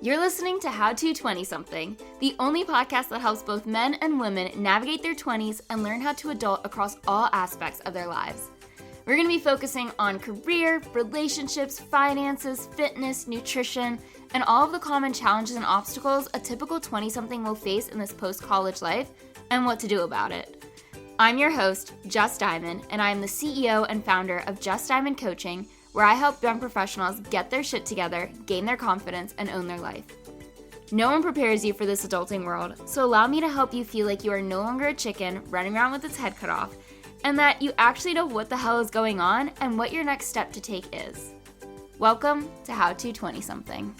You're listening to How to 20-something, the only podcast that helps both men and women navigate their 20s and learn how to adult across all aspects of their lives. We're going to be focusing on career, relationships, finances, fitness, nutrition, and all of the common challenges and obstacles a typical 20-something will face in this post-college life and what to do about it. I'm your host, Just Diamond, and I am the CEO and founder of Just Diamond Coaching, where I help young professionals get their shit together, gain their confidence, and own their life. No one prepares you for this adulting world, so allow me to help you feel like you are no longer a chicken running around with its head cut off, and that you actually know what the hell is going on and what your next step to take is. Welcome to How to 20-something.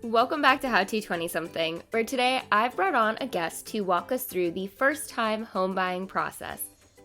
Welcome back to How to 20-something, where today I've brought on a guest to walk us through the first-time home buying process.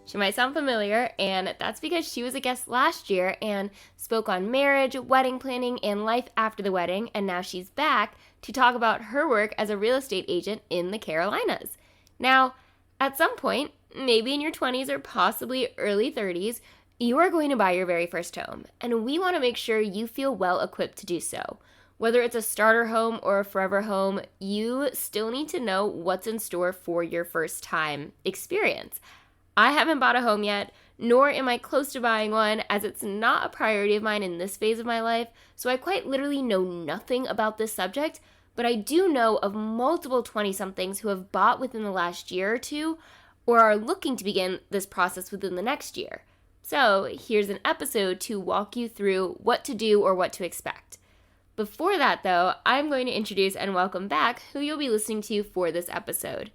She might sound familiar, and that's because she was a guest last year and spoke on marriage, wedding planning, and life after the wedding, and now she's back to talk about her work as a real estate agent in the Carolinas. Now, at some point, maybe in your 20s or possibly early 30s, you are going to buy your very first home, and we want to make sure you feel well equipped to do so. Whether it's a starter home or a forever home, you still need to know what's in store for your first time experience. I haven't bought a home yet, nor am I close to buying one, as it's not a priority of mine in this phase of my life, so I quite literally know nothing about this subject, but I do know of multiple 20-somethings who have bought within the last year or two, or are looking to begin this process within the next year. So here's an episode to walk you through what to do or what to expect. Before that, though, I'm going to introduce and welcome back who you'll be listening to for this episode.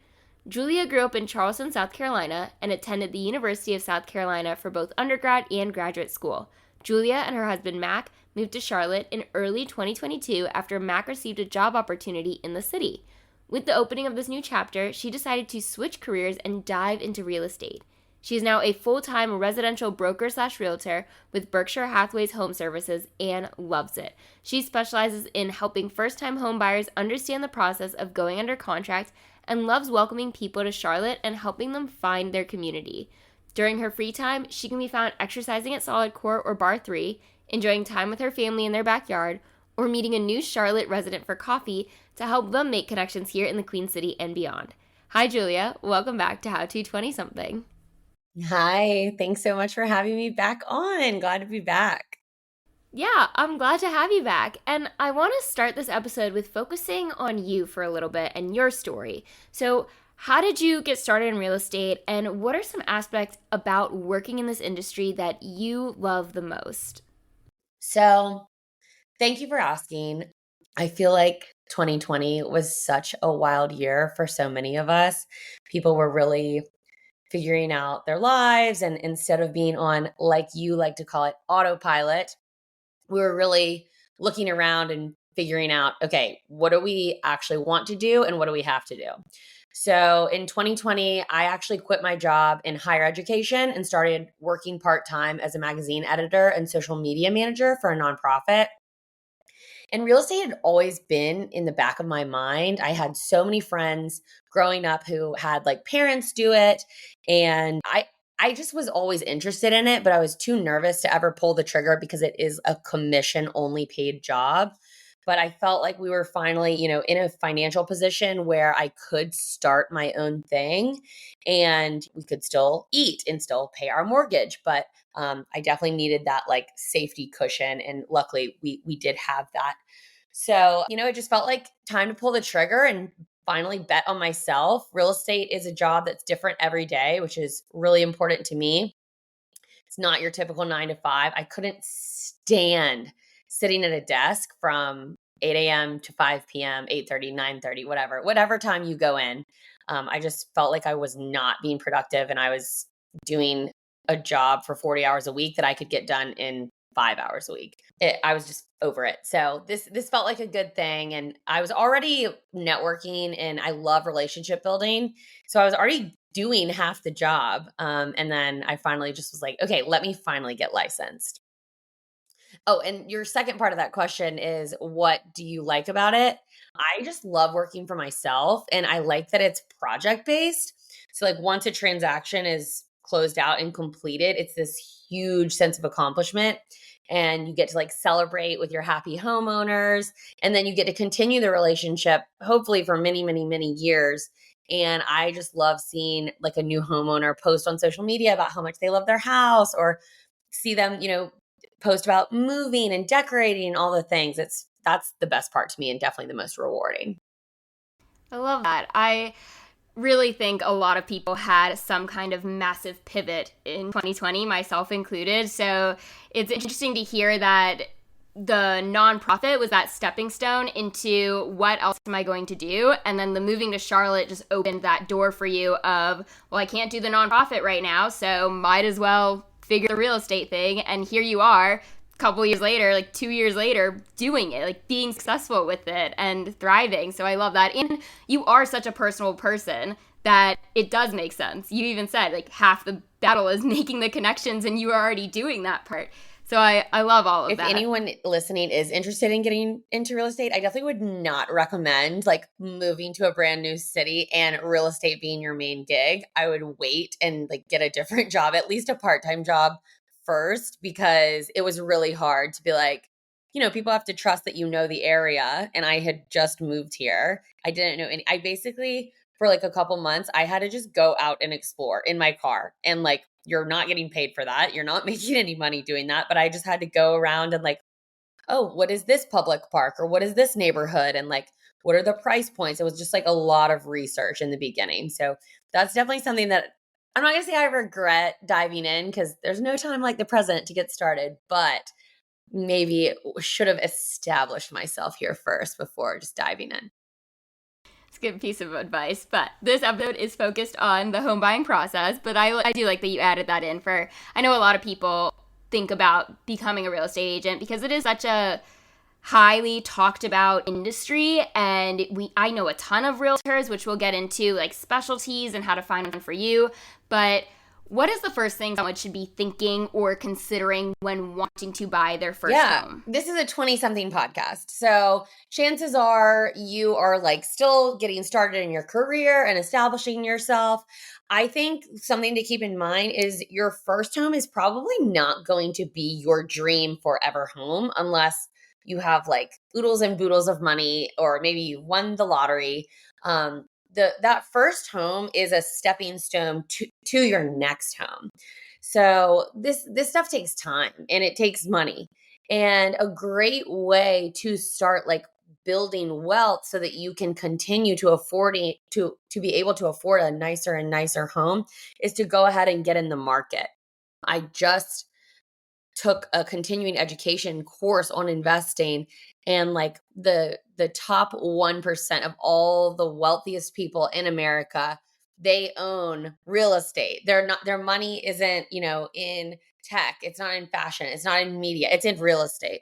Julia grew up in Charleston, South Carolina, and attended the University of South Carolina for both undergrad and graduate school. Julia and her husband, Mac, moved to Charlotte in early 2022 after Mac received a job opportunity in the city. With the opening of this new chapter, she decided to switch careers and dive into real estate. She is now a full-time residential broker/realtor with Berkshire Hathaway's Home Services and loves it. She specializes in helping first-time home buyers understand the process of going under contract and loves welcoming people to Charlotte and helping them find their community. During her free time, she can be found exercising at Solid Core or Bar 3, enjoying time with her family in their backyard, or meeting a new Charlotte resident for coffee to help them make connections here in the Queen City and beyond. Hi, Julia. Welcome back to How to 20-something. Hi, thanks so much for having me back on. Glad to be back. Yeah, I'm glad to have you back. And I want to start this episode with focusing on you for a little bit and your story. So, how did you get started in real estate, and what are some aspects about working in this industry that you love the most? So, thank you for asking. I feel like 2020 was such a wild year for so many of us. People were really figuring out their lives, and instead of being on, like you like to call it, autopilot, we were really looking around and figuring out, okay, what do we actually want to do and what do we have to do? So in 2020, I actually quit my job in higher education and started working part-time as a magazine editor and social media manager for a nonprofit. And real estate had always been in the back of my mind. I had so many friends growing up who had like parents do it. And I just was always interested in it, but I was too nervous to ever pull the trigger because it is a commission only paid job. But I felt like we were finally, in a financial position where I could start my own thing and we could still eat and still pay our mortgage. But I definitely needed that like safety cushion. And luckily we did have that. So, it just felt like time to pull the trigger and finally bet on myself. Real estate is a job that's different every day, which is really important to me. It's not your typical 9 to 5. I couldn't stand sitting at a desk from 8 a.m. to 5 p.m., 8:30, 9:30, whatever time you go in. I just felt like I was not being productive and I was doing a job for 40 hours a week that I could get done in 5 hours a week. I was just over it. So this felt like a good thing. And I was already networking and I love relationship building. So I was already doing half the job. And then I finally just was like, okay, let me finally get licensed. Oh, and your second part of that question is, what do you like about it? I just love working for myself and I like that it's project based. So like once a transaction is closed out and completed, it's this huge sense of accomplishment. And you get to like celebrate with your happy homeowners. And then you get to continue the relationship, hopefully for many, many, many years. And I just love seeing like a new homeowner post on social media about how much they love their house, or see them, post about moving and decorating and all the things. That's the best part to me and definitely the most rewarding. I love that. I really think a lot of people had some kind of massive pivot in 2020, myself included. So it's interesting to hear that the nonprofit was that stepping stone into what else am I going to do? And then the moving to Charlotte just opened that door for you of, well, I can't do the nonprofit right now, so might as well figure the real estate thing. And here you are, a couple years later, like 2 years later, doing it, like being successful with it and thriving. So I love that. And you are such a personal person that it does make sense. You even said like half the battle is making the connections, and you are already doing that part. So I love all of that. If anyone listening is interested in getting into real estate, I definitely would not recommend like moving to a brand new city and real estate being your main gig. I would wait and like get a different job, at least a part-time job first, because it was really hard to be like, people have to trust that you know the area. And I had just moved here. I didn't know any. I basically, for like a couple months, I had to just go out and explore in my car, and like, you're not getting paid for that. You're not making any money doing that. But I just had to go around and like, oh, what is this public park, or what is this neighborhood? And like, what are the price points? It was just like a lot of research in the beginning. So that's definitely something that I'm not going to say I regret diving in, because there's no time like the present to get started, but maybe should have established myself here first before just diving in. It's a good piece of advice, but this episode is focused on the home buying process, but I do like that you added that in for, I know a lot of people think about becoming a real estate agent because it is such a highly talked about industry, and I know a ton of realtors, which we'll get into, like specialties and how to find one for you, but what is the first thing someone should be thinking or considering when wanting to buy their first home? This is a 20-something podcast. So chances are you are like still getting started in your career and establishing yourself. I think something to keep in mind is your first home is probably not going to be your dream forever home unless you have like oodles and boodles of money, or maybe you won the lottery. That first home is a stepping stone to your next home. So this stuff takes time and it takes money. And a great way to start like building wealth so that you can continue to be able to afford a nicer and nicer home is to go ahead and get in the market. I just took a continuing education course on investing, and like the top 1% of all the wealthiest people in America, they own real estate. Their money isn't, in tech, it's not in fashion, it's not in media, it's in real estate.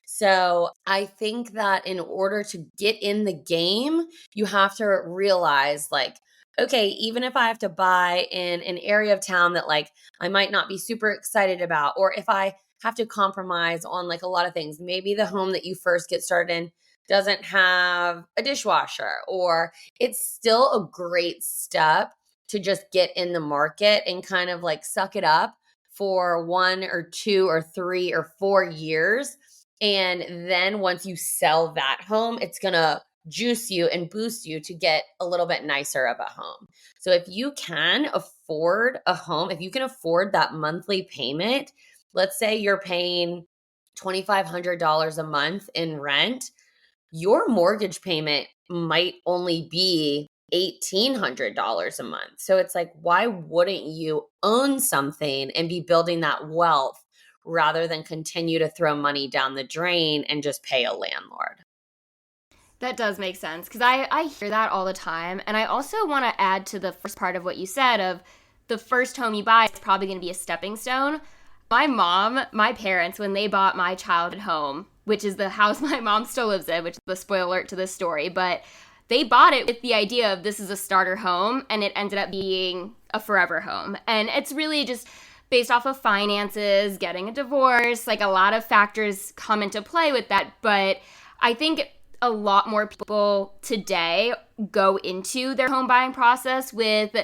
So I think that in order to get in the game, you have to realize like, okay, even if I have to buy in an area of town that like I might not be super excited about, or if I have to compromise on like a lot of things, maybe the home that you first get started in doesn't have a dishwasher, or it's still a great step to just get in the market and kind of like suck it up for 1 or 2 or 3 or 4 years. And then once you sell that home, it's going to juice you and boost you to get a little bit nicer of a home. So if you can afford a home, if you can afford that monthly payment, let's say you're paying $2,500 a month in rent, your mortgage payment might only be $1,800 a month. So it's like, why wouldn't you own something and be building that wealth rather than continue to throw money down the drain and just pay a landlord? That does make sense, because I hear that all the time. And I also want to add to the first part of what you said of the first home you buy is probably going to be a stepping stone. My parents, when they bought my childhood home, which is the house my mom still lives in, which is the spoiler alert to this story, but they bought it with the idea of this is a starter home, and it ended up being a forever home. And it's really just based off of finances, getting a divorce, like a lot of factors come into play with that. But I think a lot more people today go into their home buying process with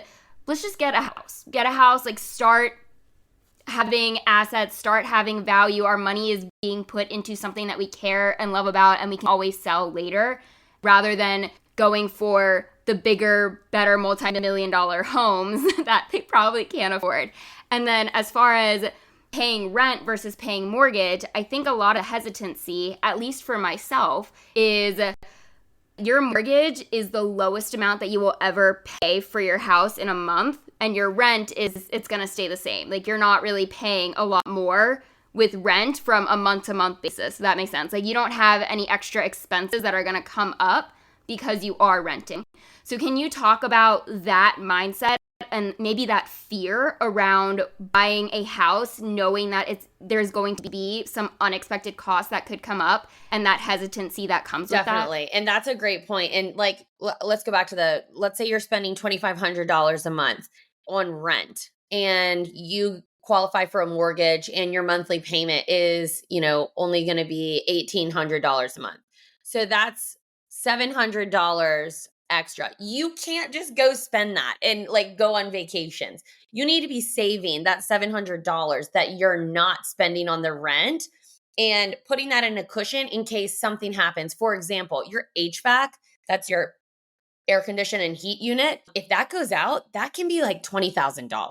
let's just get a house. Get a house, like start having assets, start having value. Our money is being put into something that we care and love about and we can always sell later rather than going for the bigger, better multi-million dollar homes that they probably can't afford. And then as far as paying rent versus paying mortgage, I think a lot of hesitancy, at least for myself, is your mortgage is the lowest amount that you will ever pay for your house in a month, and your rent is it's going to stay the same. Like you're not really paying a lot more with rent from a month to month basis. So that makes sense. Like you don't have any extra expenses that are going to come up because you are renting. So can you talk about that mindset and maybe that fear around buying a house, knowing that there's going to be some unexpected costs that could come up and that hesitancy that comes with that? Definitely. And that's a great point. And like, let's go back to let's say you're spending $2,500 a month on rent and you qualify for a mortgage and your monthly payment is, only going to be $1,800 a month. So that's $700 extra. You can't just go spend that and like go on vacations. You need to be saving that $700 that you're not spending on the rent and putting that in a cushion in case something happens. For example, your HVAC, that's your air condition and heat unit, if that goes out, that can be like $20,000.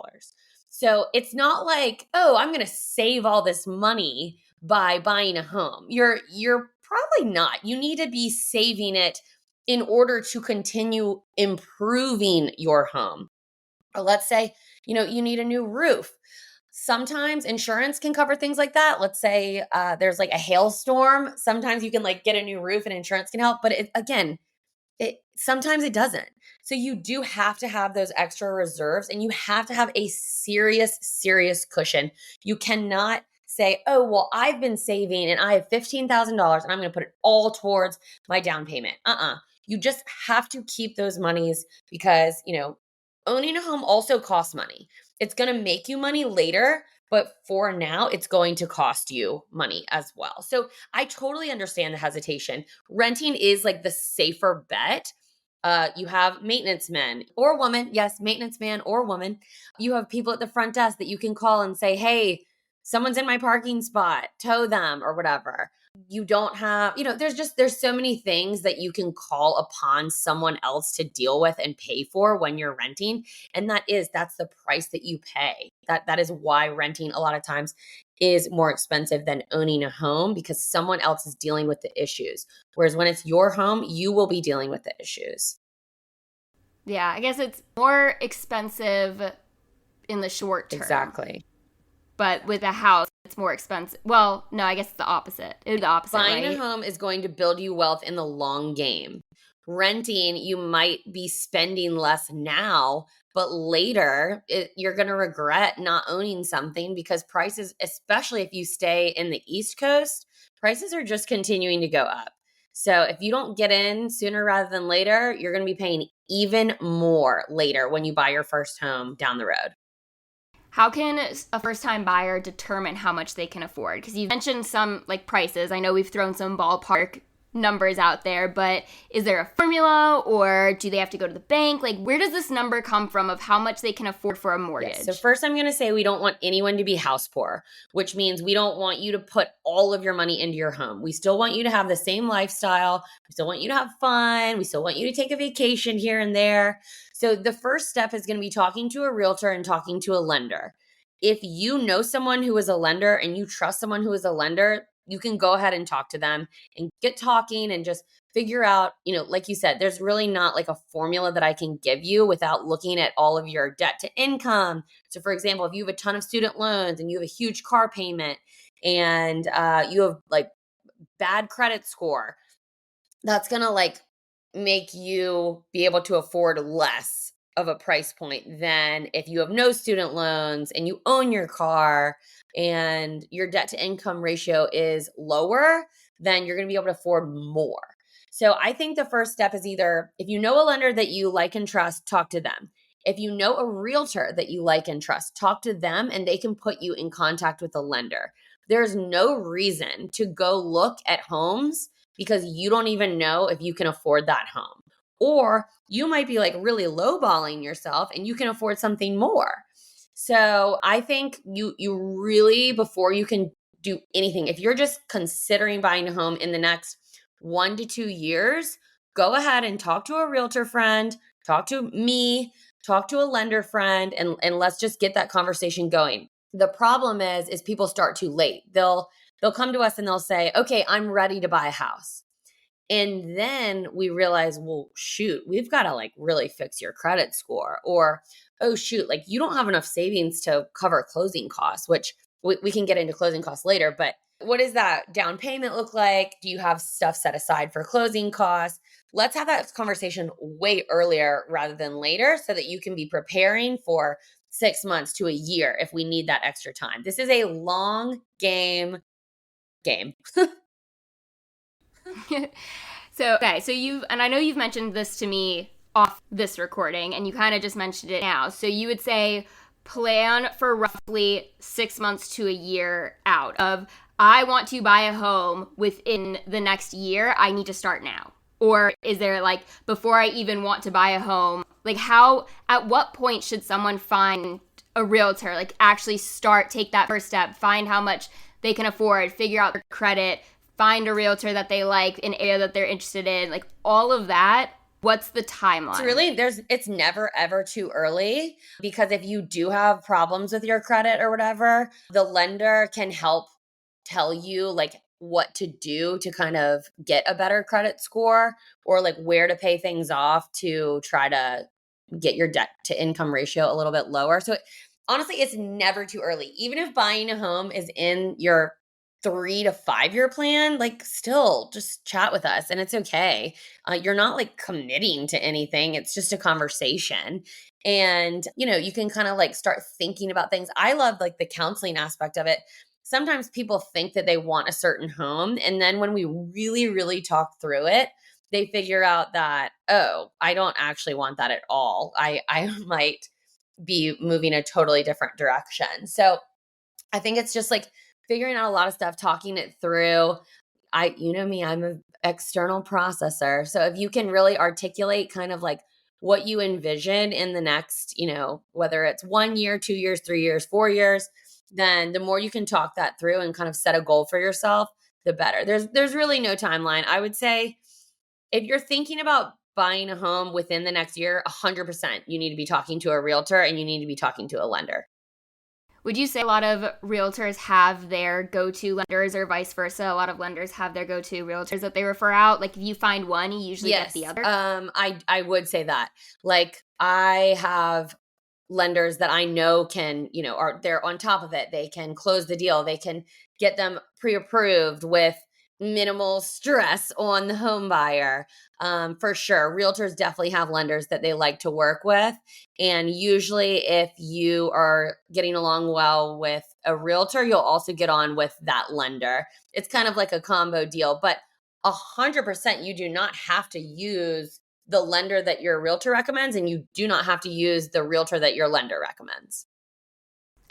So it's not like, oh, I'm going to save all this money by buying a home. You're probably not. You need to be saving it in order to continue improving your home. Or let's say, you need a new roof. Sometimes insurance can cover things like that. Let's say there's like a hailstorm. Sometimes you can like get a new roof and insurance can help. But sometimes it doesn't. So you do have to have those extra reserves and you have to have a serious cushion. You cannot say, oh, well, I've been saving and I have $15,000 and I'm going to put it all towards my down payment. You just have to keep those monies because, owning a home also costs money. It's going to make you money later, but for now, it's going to cost you money as well. So I totally understand the hesitation. Renting is like the safer bet. You have maintenance men or woman. Yes, maintenance man or woman. You have people at the front desk that you can call and say, hey, someone's in my parking spot, tow them or whatever. You don't have, there's so many things that you can call upon someone else to deal with and pay for when you're renting. And that's the price that you pay. That is why renting a lot of times is more expensive than owning a home because someone else is dealing with the issues. Whereas when it's your home, you will be dealing with the issues. Yeah, I guess it's more expensive in the short term. Exactly. But with a house, it's more expensive. Well, no, I guess it's the opposite. It's the opposite, Buying right? a home is going to build you wealth in the long game. Renting, you might be spending less now, but later you're going to regret not owning something because prices, especially if you stay in the East Coast, prices are just continuing to go up. So if you don't get in sooner rather than later, you're going to be paying even more later when you buy your first home down the road. How can a first-time buyer determine how much they can afford? Because you've mentioned some like prices. I know we've thrown some ballpark numbers out there, but is there a formula or do they have to go to the bank? Like, where does this number come from of how much they can afford for a mortgage? Yes. So first I'm going to say we don't want anyone to be house poor, which means we don't want you to put all of your money into your home. We still want you to have the same lifestyle. We still want you to have fun. We still want you to take a vacation here and there. So the first step is going to be talking to a realtor and talking to a lender. If you know someone who is a lender and you trust someone who is a lender, you can go ahead and talk to them and get talking and just figure out, like you said, there's really not like a formula that I can give you without looking at all of your debt to income. So for example, if you have a ton of student loans and you have a huge car payment and you have like bad credit score, that's going to like make you be able to afford less of a price point than if you have no student loans and you own your car and your debt to income ratio is lower, then you're going to be able to afford more. So I think the first step is either if you know a lender that you like and trust, talk to them. If you know a realtor that you like and trust, talk to them and they can put you in contact with a lender. There's no reason to go look at homes because you don't even know if you can afford that home. or you might be like really lowballing yourself and you can afford something more. So I think you really, before you can do anything, if you're just considering buying a home in the next 1 to 2 years, go ahead and talk to a realtor friend, talk to me, talk to a lender friend, and let's just get that conversation going. The problem is people start too late. They'll come to us and they'll say, "Okay, I'm ready to buy a house." And then we realize, well, shoot, we've got to like really fix your credit score. Or, oh, shoot, like you don't have enough savings to cover closing costs, which we can get into closing costs later. But what does that down payment look like? Do you have stuff set aside for closing costs? Let's have that conversation way earlier rather than later so that you can be preparing for 6 months to a year if we need that extra time. This is a long game. So you, and I know you've mentioned this to me off this recording, and you kind of just mentioned it now. So you would say plan for roughly 6 months to a year out of, I want to buy a home within the next year, I need to start now. Or is there like, before I even want to buy a home, like at what point should someone find a realtor, like actually take that first step, find how much they can afford, figure out their credit, find a realtor that they like, an area that they're interested in, like all of that? What's the timeline? It's never ever too early, because if you do have problems with your credit or whatever, the lender can help tell you like what to do to kind of get a better credit score, or like where to pay things off to try to get your debt to income ratio a little bit lower. So honestly, it's never too early. Even if buying a home is in your 3 to 5 year plan, like still just chat with us and it's okay. You're not like committing to anything. It's just a conversation. And, you can kind of like start thinking about things. I love like the counseling aspect of it. Sometimes people think that they want a certain home. And then when we really, really talk through it, they figure out that, oh, I don't actually want that at all. I might be moving a totally different direction. So I think it's just like figuring out a lot of stuff, talking it through. You know me, I'm an external processor. So if you can really articulate kind of like what you envision in the next, whether it's 1 year, 2 years, 3 years, 4 years, then the more you can talk that through and kind of set a goal for yourself, the better. There's really no timeline. I would say if you're thinking about buying a home within the next year, 100%, you need to be talking to a realtor and you need to be talking to a lender. Would you say a lot of realtors have their go-to lenders, or vice versa? A lot of lenders have their go-to realtors that they refer out. Like if you find one, you usually get the other. I would say that. Like I have lenders that I know can, they're on top of it. They can close the deal. They can get them pre-approved with minimal stress on the home buyer. For sure. Realtors definitely have lenders that they like to work with. And usually if you are getting along well with a realtor, you'll also get on with that lender. It's kind of like a combo deal, but 100% you do not have to use the lender that your realtor recommends, and you do not have to use the realtor that your lender recommends.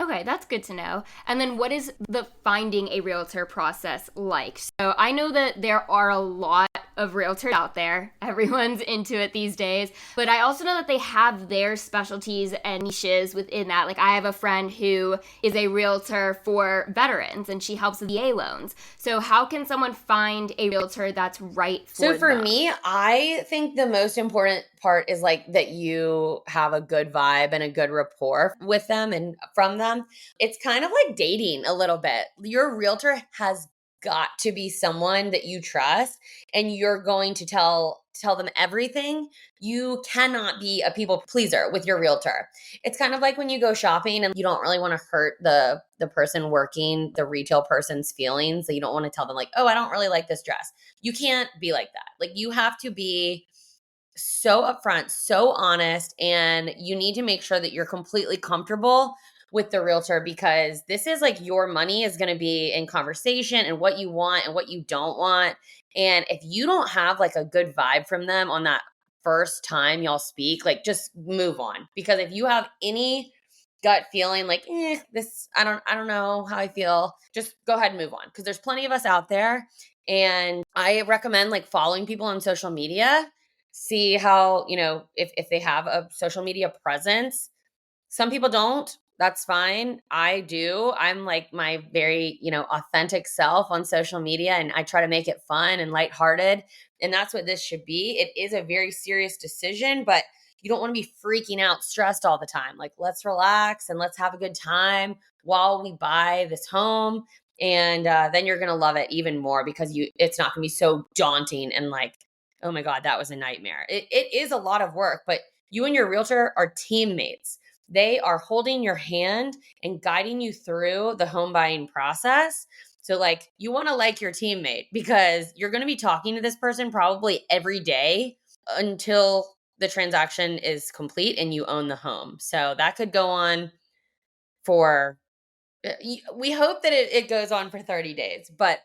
Okay, that's good to know. And then what is the finding a realtor process like? So I know that there are a lot of realtors out there. Everyone's into it these days. But I also know that they have their specialties and niches within that. Like I have a friend who is a realtor for veterans and she helps with VA loans. So how can someone find a realtor that's right for them? So for me, I think the most important part is like that you have a good vibe and a good rapport with them and from them. It's kind of like dating a little bit. Your realtor has got to be someone that you trust, and you're going to tell them everything. You cannot be a people pleaser with your realtor. It's kind of like when you go shopping and you don't really want to hurt the person working, the retail person's feelings. So you don't want to tell them like, oh, I don't really like this dress. You can't be like that. Like you have to be so upfront, so honest, and you need to make sure that you're completely comfortable with the realtor, because this is like your money is going to be in conversation and what you want and what you don't want. And if you don't have like a good vibe from them on that first time y'all speak, like just move on. Because if you have any gut feeling like, this, I don't know how I feel, just go ahead and move on. Because there's plenty of us out there. And I recommend like following people on social media. see how, if they have a social media presence. Some people don't. That's fine. I do. I'm like my very, authentic self on social media, and I try to make it fun and lighthearted. And that's what this should be. It is a very serious decision, but you don't want to be freaking out, stressed all the time. Like, let's relax and let's have a good time while we buy this home. And then you're going to love it even more because it's not going to be so daunting and like, oh my God, that was a nightmare. It is a lot of work, but you and your realtor are teammates. They are holding your hand and guiding you through the home buying process. So, like, you want to like your teammate because you're going to be talking to this person probably every day until the transaction is complete and you own the home. So, that could go on for, we hope that it goes on for 30 days, but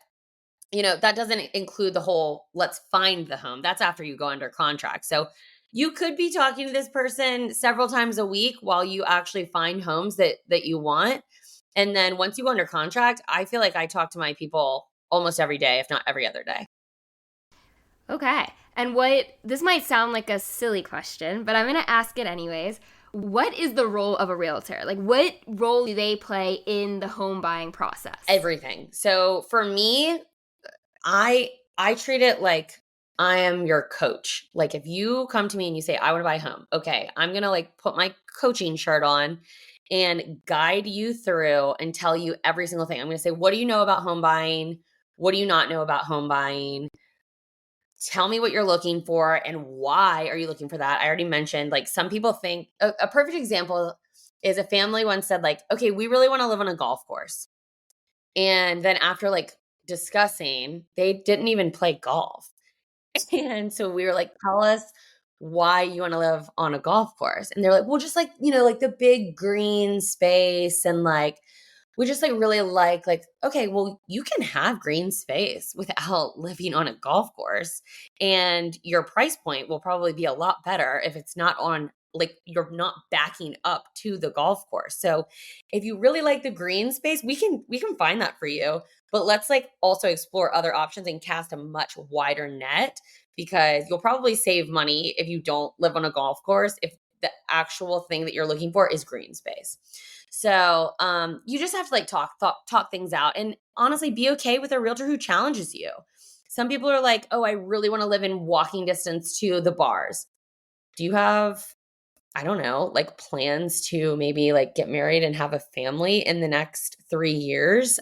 that doesn't include the whole let's find the home. That's after you go under contract. So you could be talking to this person several times a week while you actually find homes that you want. And then once you go under contract, I feel like I talk to my people almost every day, if not every other day. Okay. And this might sound like a silly question, but I'm going to ask it anyways. What is the role of a realtor? Like, what role do they play in the home buying process? Everything. So for me, I treat it like I am your coach. Like if you come to me and you say, I want to buy a home, okay, I'm going to like put my coaching shirt on and guide you through and tell you every single thing. I'm going to say, what do you know about home buying? What do you not know about home buying? Tell me what you're looking for and why are you looking for that? I already mentioned, like some people think a perfect example is a family once said like, okay, we really want to live on a golf course. And then after like discussing, they didn't even play golf. And so we were like, tell us why you want to live on a golf course. And they're like, well, just like, like the big green space and like, we just like really like, okay, well, you can have green space without living on a golf course. And your price point will probably be a lot better if it's not on like you're not backing up to the golf course. So if you really like the green space, we can find that for you. But let's like also explore other options and cast a much wider net because you'll probably save money if you don't live on a golf course if the actual thing that you're looking for is green space. So you just have to like talk things out and honestly be okay with a realtor who challenges you. Some people are like, oh, I really want to live in walking distance to the bars. Do you have, I don't know, like plans to maybe like get married and have a family in the next 3 years?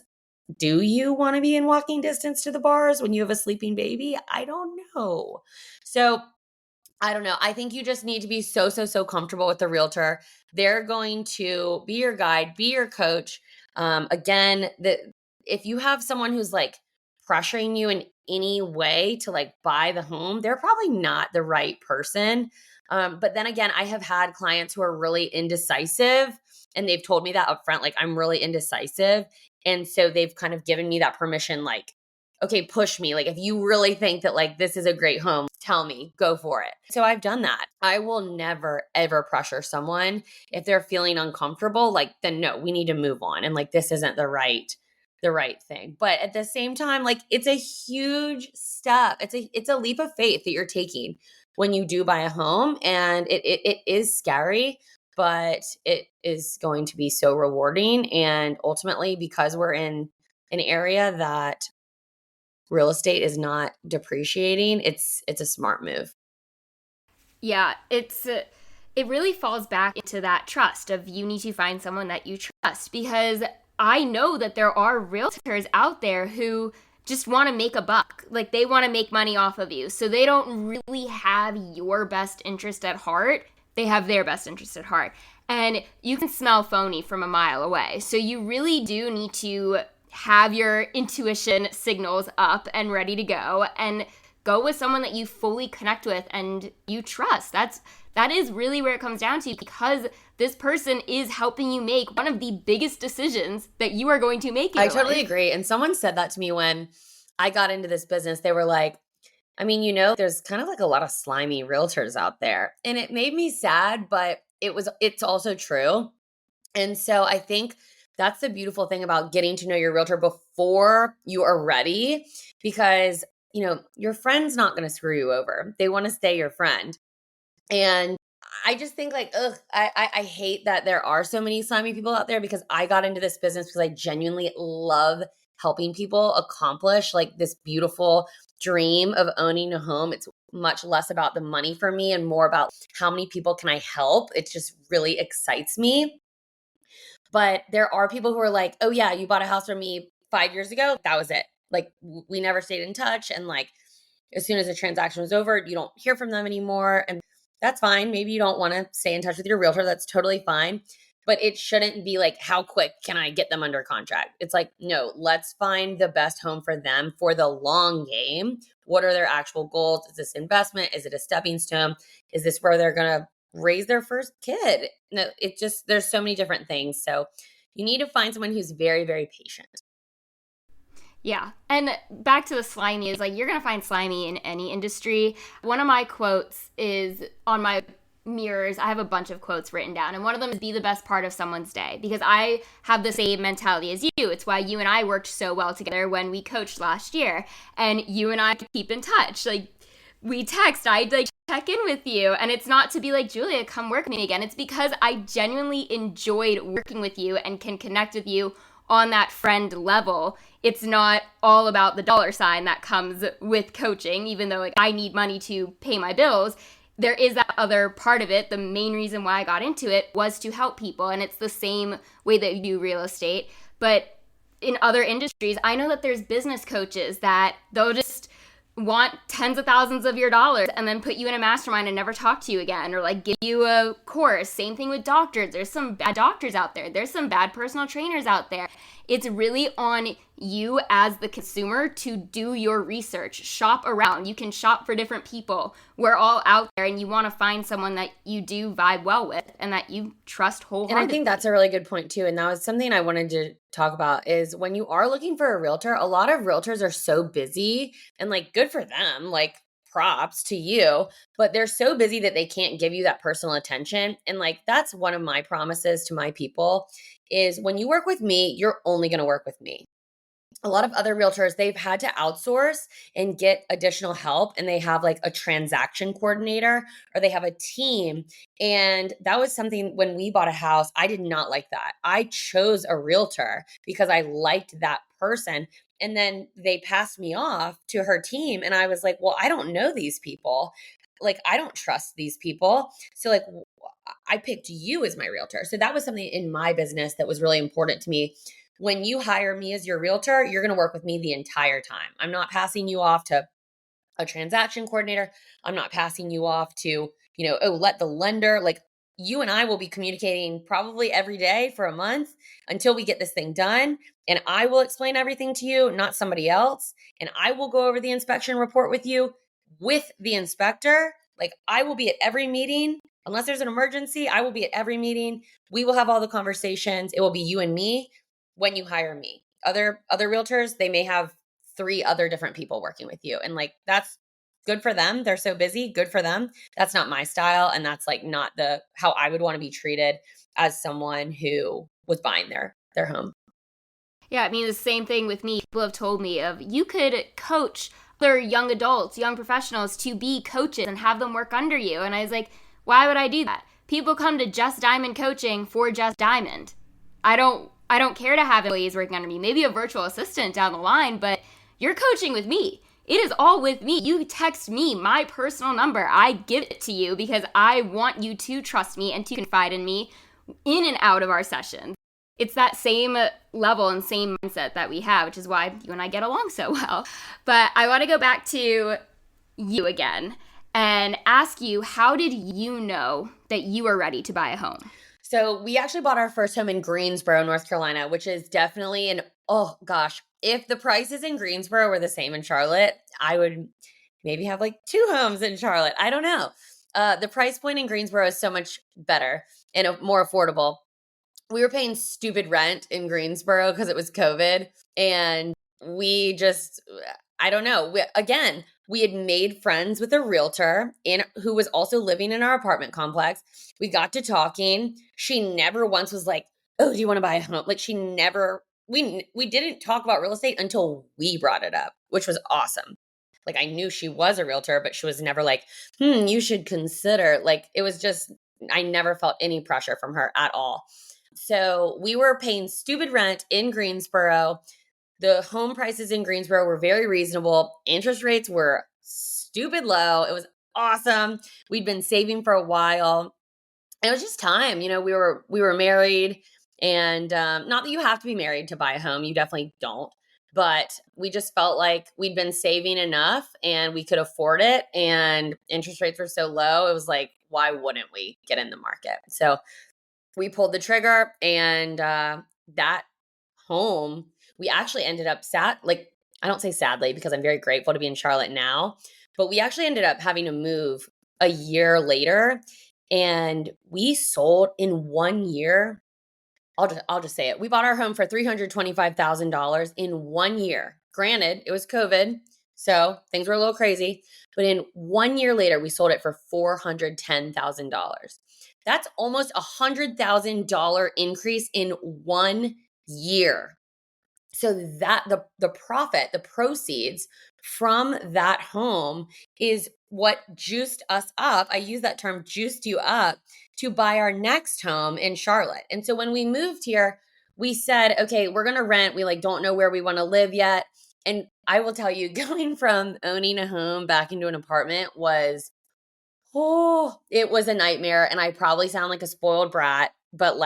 Do you want to be in walking distance to the bars when you have a sleeping baby? I don't know. So I don't know. I think you just need to be so comfortable with the realtor. They're going to be your guide, be your coach. Again, if you have someone who's like pressuring you in any way to like buy the home, they're probably not the right person. But then again, I have had clients who are really indecisive and they've told me that up front, like I'm really indecisive. And so they've kind of given me that permission, like, okay, push me. Like if you really think that like this is a great home, tell me, go for it. So I've done that. I will never ever pressure someone if they're feeling uncomfortable, like then no, we need to move on and like this isn't the right thing. But at the same time, like it's a huge step. It's a leap of faith that you're taking when you do buy a home and it is scary, but it is going to be so rewarding and ultimately because we're in an area that real estate is not depreciating, it's a smart move. Yeah, it really falls back into that trust of you need to find someone that you trust because I know that there are realtors out there who just want to make a buck. Like they want to make money off of you. So they don't really have your best interest at heart. They have their best interest at heart. And you can smell phony from a mile away. So you really do need to have your intuition signals up and ready to go and go with someone that you fully connect with and you trust. That is really where it comes down to because this person is helping you make one of the biggest decisions that you are going to make in I your totally life. agree. And someone said that to me when I got into this business. They were like, I mean, there's kind of like a lot of slimy realtors out there. And it made me sad, but it's also true. And so I think that's the beautiful thing about getting to know your realtor before you are ready because your friend's not going to screw you over. They want to stay your friend. And I just think like, I hate that there are so many slimy people out there, because I got into this business because I genuinely love helping people accomplish like this beautiful dream of owning a home. It's much less about the money for me and more about how many people can I help. It just really excites me. But there are people who are like, oh yeah, you bought a house from me 5 years ago. That was it. Like we never stayed in touch. And like as soon as the transaction was over, you don't hear from them anymore. And that's fine. Maybe you don't want to stay in touch with your realtor. That's totally fine. But it shouldn't be like, how quick can I get them under contract? It's like, no, let's find the best home for them for the long game. What are their actual goals? Is this investment? Is it a stepping stone? Is this where they're going to raise their first kid? No, it just, there's so many different things. So you need to find someone who's very, very patient. Yeah. And back to the slimy is like, you're going to find slimy in any industry. One of my quotes is on my mirrors. I have a bunch of quotes written down. And one of them is be the best part of someone's day, because I have the same mentality as you. It's why you and I worked so well together when we coached last year. And you and I keep in touch. Like we text, I like check in with you. And it's not to be like, Julia, come work with me again. It's because I genuinely enjoyed working with you and can connect with you on that friend level. It's not all about the dollar sign that comes with coaching, even though like, I need money to pay my bills. There is that other part of it. The main reason why I got into it was to help people. And it's the same way that you do real estate. But in other industries, I know that there's business coaches that they'll just want tens of thousands of your dollars and then put you in a mastermind and never talk to you again, or like give you a course. Same thing with doctors. There's some bad doctors out there. There's some bad personal trainers out there. It's really on you as the consumer to do your research, shop around. You can shop for different people. We're all out there, and you want to find someone that you do vibe well with and that you trust wholeheartedly. And I think that's a really good point too. And that was something I wanted to talk about is when you are looking for a realtor, a lot of realtors are so busy, and like good for them, like props to you, but they're so busy that they can't give you that personal attention. And like that's one of my promises to my people is when you work with me, you're only going to work with me. A lot of other realtors, they've had to outsource and get additional help, and they have like a transaction coordinator or they have a team. And that was something when we bought a house, I did not like that. I chose a realtor because I liked that person. And then they passed me off to her team. And I was like, well, I don't know these people. Like, I don't trust these people. So, like, I picked you as my realtor. So, that was something in my business that was really important to me. When you hire me as your realtor, you're going to work with me the entire time. I'm not passing you off to a transaction coordinator. I'm not passing you off to, let the lender, like you and I will be communicating probably every day for a month until we get this thing done. And I will explain everything to you, not somebody else. And I will go over the inspection report with you with the inspector. Like I will be at every meeting. Unless there's an emergency, I will be at every meeting. We will have all the conversations. It will be you and me when you hire me. Other realtors, they may have 3 other different people working with you. And like that's good for them. They're so busy. Good for them. That's not my style. And that's like not how I would want to be treated as someone who was buying their home. Yeah, I mean, the same thing with me. People have told me of you could coach other young adults, young professionals to be coaches and have them work under you. And I was like, why would I do that? People come to Just Diamond coaching for Just Diamond. I don't care to have employees working under me. Maybe a virtual assistant down the line, but you're coaching with me. It is all with me. You text me my personal number. I give it to you because I want you to trust me and to confide in me in and out of our sessions. It's that same level and same mindset that we have, which is why you and I get along so well. But I want to go back to you again and ask you, how did you know that you were ready to buy a home? So we actually bought our first home in Greensboro, North Carolina, which is definitely oh gosh, if the prices in Greensboro were the same in Charlotte, I would maybe have like 2 homes in Charlotte. I don't know. The price point in Greensboro is so much better and more affordable. We were paying stupid rent in Greensboro because it was COVID. And we just, I don't know. We had made friends with a realtor who was also living in our apartment complex. We got to talking. She never once was like, oh, do you want to buy a home? Like she never, we didn't talk about real estate until we brought it up, which was awesome. like I knew she was a realtor, but she was never like, you should consider. Like it was just, I never felt any pressure from her at all. So we were paying stupid rent in Greensboro. The home prices in Greensboro were very reasonable. Interest rates were stupid low. It was awesome. We'd been saving for a while. It was just time. We were married, and not that you have to be married to buy a home. You definitely don't. But we just felt like we'd been saving enough and we could afford it. And interest rates were so low. It was like, why wouldn't we get in the market? So we pulled the trigger, and that home, we actually ended up I don't say sadly because I'm very grateful to be in Charlotte now, but we actually ended up having to move a year later, and we sold in 1 year. I'll just say it. We bought our home for $325,000 in 1 year. Granted, it was COVID, so things were a little crazy, but in 1 year later, we sold it for $410,000. That's almost $100,000 increase in 1 year. So that the profit, the proceeds from that home is what juiced us up. I use that term, juiced you up, to buy our next home in Charlotte. And so when we moved here, we said, okay, we're going to rent. We don't know where we want to live yet. And I will tell you, going from owning a home back into an apartment it was a nightmare. And I probably sound like a spoiled brat, but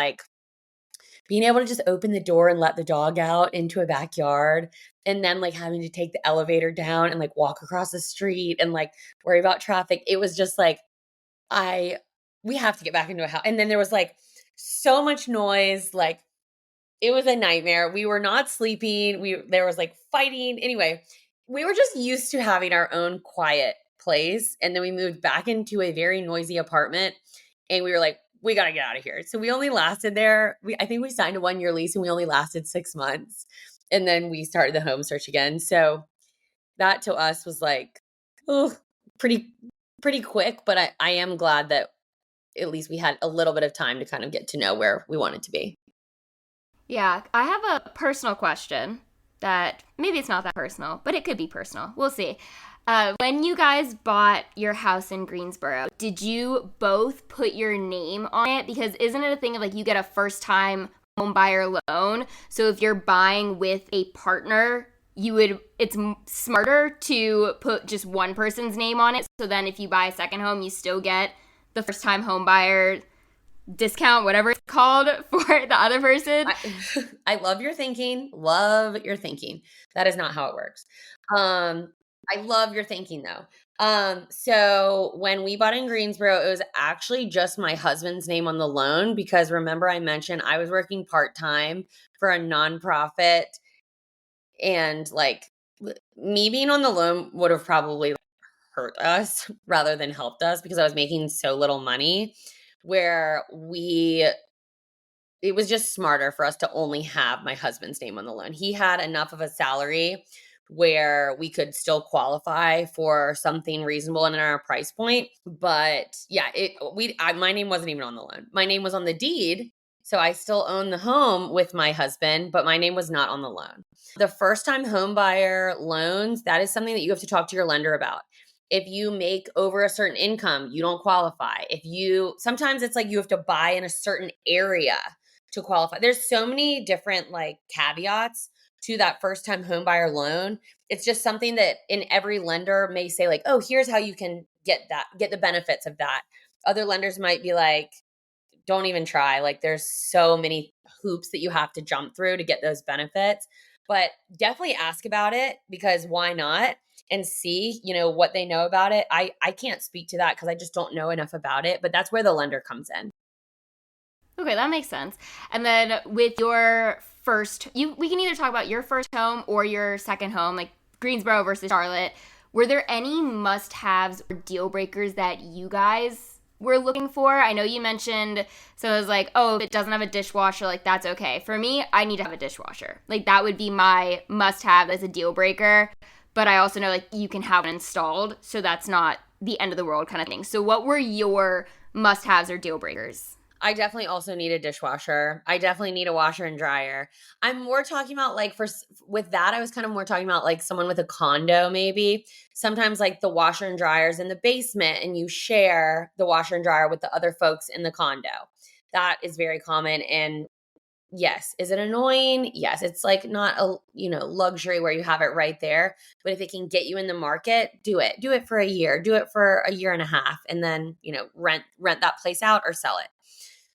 being able to just open the door and let the dog out into a backyard, and then having to take the elevator down and walk across the street and worry about traffic. It was just we have to get back into a house. And then there was so much noise. It was a nightmare. We were not sleeping. There was fighting. Anyway, we were just used to having our own quiet place. And then we moved back into a very noisy apartment, and we were like, we got to get out of here. So we only lasted there. I think we signed a 1-year lease, and we only lasted 6 months. And then we started the home search again. So that to us was pretty quick, but I am glad that at least we had a little bit of time to kind of get to know where we wanted to be. Yeah, I have a personal question that maybe it's not that personal, but it could be personal. We'll see. When you guys bought your house in Greensboro, did you both put your name on it? Because isn't it a thing of you get a first-time home buyer loan? So if you're buying with a partner, it's smarter to put just one person's name on it. So then if you buy a second home, you still get the first-time home buyer discount, whatever it's called, for the other person. I love your thinking. Love your thinking. That is not how it works. I love your thinking though. So when we bought in Greensboro, it was actually just my husband's name on the loan, because remember I mentioned I was working part-time for a nonprofit, and me being on the loan would have probably hurt us rather than helped us, because I was making so little money, where it was just smarter for us to only have my husband's name on the loan. He had enough of a salary where we could still qualify for something reasonable in our price point. But yeah, my name wasn't even on the loan. My name was on the deed. So I still own the home with my husband, but my name was not on the loan. The first-time home buyer loans, that is something that you have to talk to your lender about. If you make over a certain income, you don't qualify. Sometimes it's you have to buy in a certain area to qualify. There's so many different caveats to that first-time home buyer loan. It's just something that in every lender may say oh, here's how you can get the benefits of that. Other lenders might be don't even try. There's so many hoops that you have to jump through to get those benefits. But definitely ask about it, because why not? And see, what they know about it. I can't speak to that because I just don't know enough about it, but that's where the lender comes in. Okay, that makes sense. And then with your we can either talk about your first home or your second home, Greensboro versus Charlotte. Were there any must-haves or deal breakers that you guys were looking for? I know you mentioned, so it was oh, if it doesn't have a dishwasher, that's okay. For me, I need to have a dishwasher. That would be my must-have as a deal breaker. But I also know you can have it installed, so that's not the end of the world kind of thing. So what were your must-haves or deal breakers? I definitely also need a dishwasher. I definitely need a washer and dryer. I'm more talking about like with that, I was kind of more talking about like someone with a condo maybe. Sometimes like the washer and dryer's in the basement and you share the washer and dryer with the other folks in the condo. That is very common. And yes, is it annoying? Yes, it's like not a, luxury where you have it right there, but if it can get you in the market, do it. Do it for a year. Do it for a year and a half and then, rent that place out or sell it.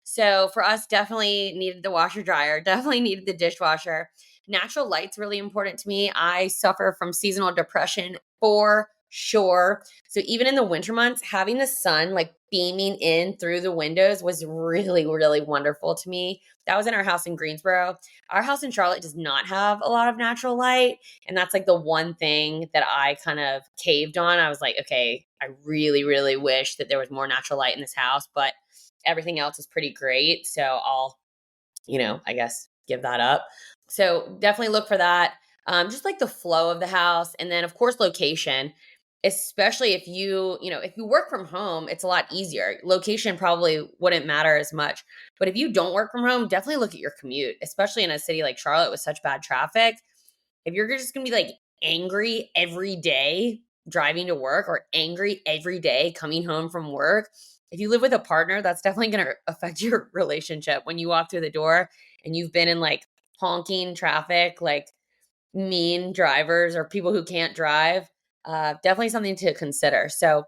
So for us, definitely needed the washer dryer, definitely needed the dishwasher. Natural light's really important to me. I suffer from seasonal depression for sure. So even in the winter months, having the sun like beaming in through the windows was really, really wonderful to me. That was in our house in Greensboro. Our house in Charlotte does not have a lot of natural light. And that's like the one thing that I kind of caved on. I was like, okay, I really, really wish that there was more natural light in this house, but everything else is pretty great. So I'll, I guess give that up. So definitely look for that. Just like the flow of the house. And then of course, location, especially if you work from home, it's a lot easier. Location probably wouldn't matter as much. But if you don't work from home, definitely look at your commute, especially in a city like Charlotte with such bad traffic. If you're just going to be like angry every day driving to work or angry every day coming home from work, if you live with a partner, that's definitely going to affect your relationship when you walk through the door and you've been in like honking traffic, like mean drivers or people who can't drive. Definitely something to consider. So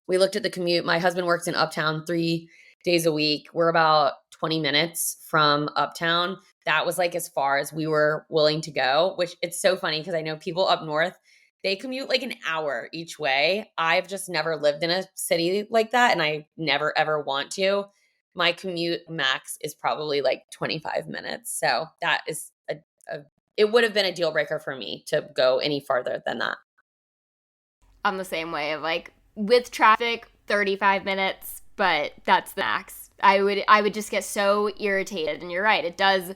we looked at the commute. My husband works in Uptown 3 days a week. We're about 20 minutes from Uptown. That was like as far as we were willing to go, which it's so funny because I know people up north, they commute like an hour each way. I've just never lived in a city like that and I never ever want to. My commute max is probably like 25 minutes. So that is it would have been a deal breaker for me to go any farther than that. I'm the same way of like with traffic 35 minutes, but that's the max. I would just get so irritated, and you're right, it does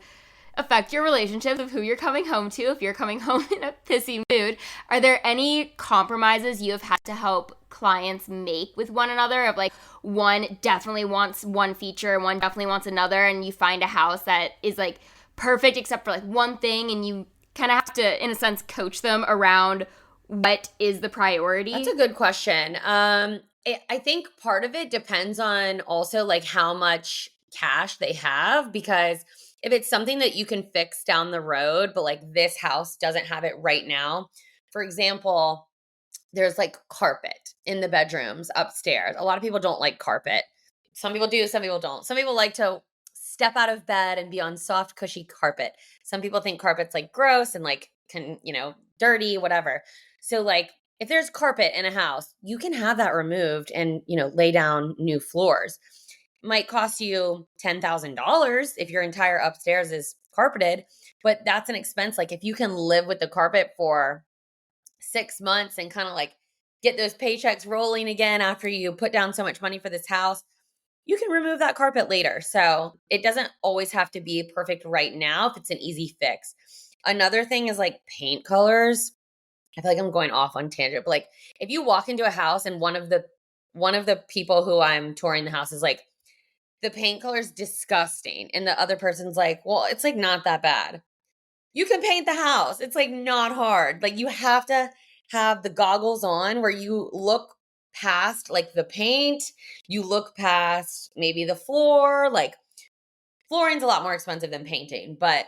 affect your relationships of who you're coming home to if you're coming home in a pissy mood. Are there any compromises you have had to help clients make with one another of like one definitely wants one feature, one definitely wants another, and you find a house that is like perfect except for like one thing, and you kind of have to in a sense coach them around what is the priority? That's a good question. I think part of it depends on also like how much cash they have, because if it's something that you can fix down the road, but like this house doesn't have it right now. For example, there's like carpet in the bedrooms upstairs. A lot of people don't like carpet. Some people do, some people don't. Some people like to step out of bed and be on soft, cushy carpet. Some people think carpet's like gross and like dirty, whatever. So like if there's carpet in a house, you can have that removed and, lay down new floors. Might cost you $10,000 if your entire upstairs is carpeted, but that's an expense. Like if you can live with the carpet for 6 months and kind of like get those paychecks rolling again after you put down so much money for this house, you can remove that carpet later. So it doesn't always have to be perfect right now if it's an easy fix. Another thing is like paint colors. I feel like I'm going off on tangent, but like if you walk into a house and one of the people who I'm touring the house is like, the paint color's disgusting, and the other person's like, well, it's like not that bad. You can paint the house. It's like not hard. Like you have to have the goggles on where you look past like the paint, you look past maybe the floor. Like flooring's a lot more expensive than painting, but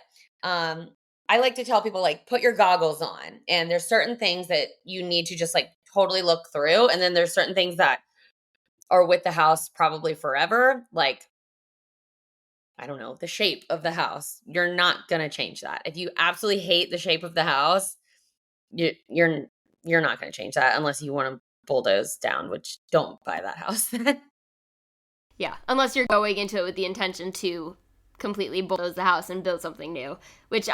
I like to tell people like put your goggles on, and there's certain things that you need to just like totally look through, and then there's certain things that are with the house probably forever, like I don't know, the shape of the house. You're not going to change that. If you absolutely hate the shape of the house, you're not going to change that unless you want to bulldoze down, which don't buy that house then. Yeah, unless you're going into it with the intention to completely bulldoze the house and build something new, which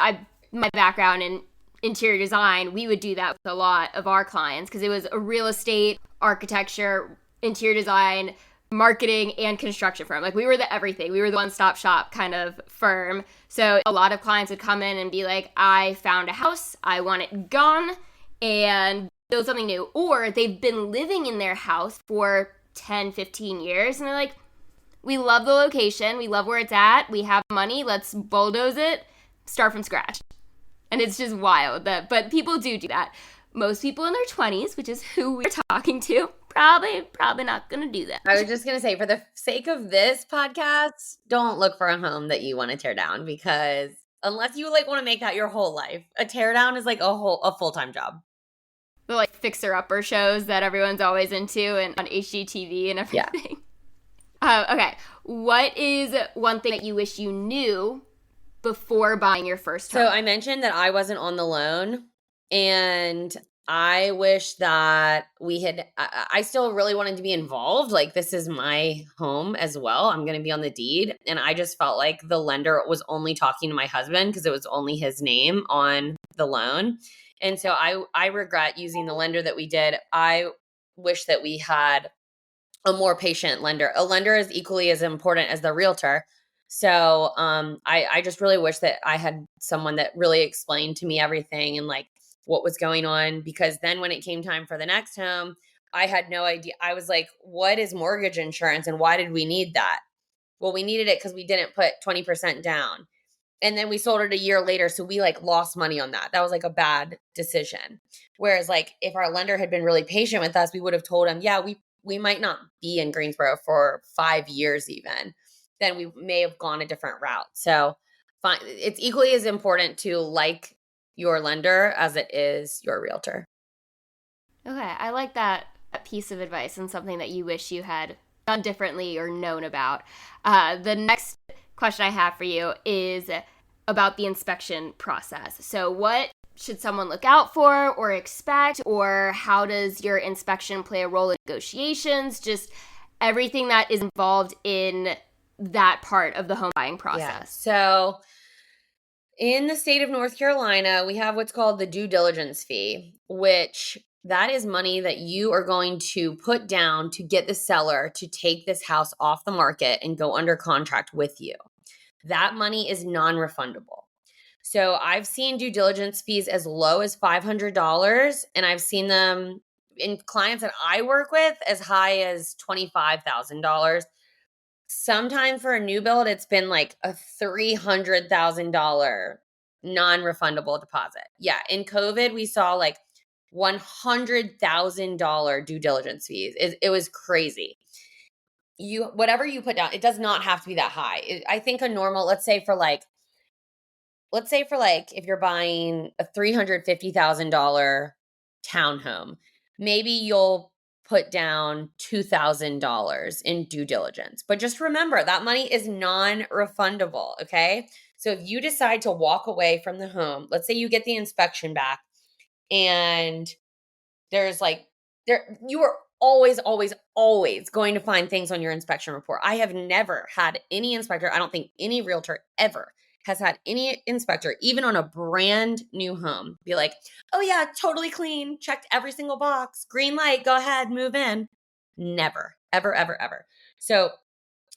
my background in interior design, we would do that with a lot of our clients because it was a real estate, architecture, interior design, marketing, and construction firm. Like we were the everything. We were the one-stop shop kind of firm. So a lot of clients would come in and be like, I found a house, I want it gone, and build something new. Or they've been living in their house for 10, 15 years, and they're like, We love the location. We love where it's at. We have money. Let's bulldoze it, start from scratch. And it's just wild but people do that. Most people in their 20s, which is who we're talking to, probably not going to do that. I was just going to say, for the sake of this podcast, don't look for a home that you want to tear down, because unless you like want to make that your whole life, a tear down is like a full-time job. The like fixer-upper shows that everyone's always into and on HGTV and everything. Yeah. Okay. What is one thing that you wish you knew before buying your first home? So I mentioned that I wasn't on the loan, and I wish that I still really wanted to be involved. Like, this is my home as well. I'm going to be on the deed. And I just felt like the lender was only talking to my husband because it was only his name on the loan. And so I regret using the lender that we did. I wish that we had a more patient lender. A lender is equally as important as the realtor. So I just really wish that I had someone that really explained to me everything and like what was going on, because then when it came time for the next home, I had no idea. I was like, what is mortgage insurance and why did we need that? Well, we needed it because we didn't put 20% down. And then we sold it a year later. So we like lost money on that. That was like a bad decision. Whereas like if our lender had been really patient with us, we would have told him, yeah, we might not be in Greensboro for 5 years even. Then we may have gone a different route. So fine. It's equally as important to like your lender as it is your realtor. Okay, I like that piece of advice and something that you wish you had done differently or known about. The next question I have for you is about the inspection process. So what should someone look out for or expect, or how does your inspection play a role in negotiations? Just everything that is involved in that part of the home buying process. Yeah. So in the state of North Carolina, we have what's called the due diligence fee, which that is money that you are going to put down to get the seller to take this house off the market and go under contract with you. That money is non-refundable. So I've seen due diligence fees as low as $500, and I've seen them in clients that I work with as high as $25,000. Sometimes for a new build, it's been like a $300,000 non-refundable deposit. Yeah, in COVID, we saw like $100,000 due diligence fees. It was crazy. Whatever you put down, it does not have to be that high. I think a normal, let's say for like if you're buying a $350,000 townhome, maybe you'll put down $2,000 in due diligence. But just remember, that money is non-refundable, okay? So if you decide to walk away from the home, let's say you get the inspection back and there's like you are always going to find things on your inspection report. I have never had any inspector, I don't think any realtor ever has had any inspector, even on a brand new home, be like, oh yeah, totally clean, checked every single box, green light, go ahead, move in. Never, ever, ever, ever. So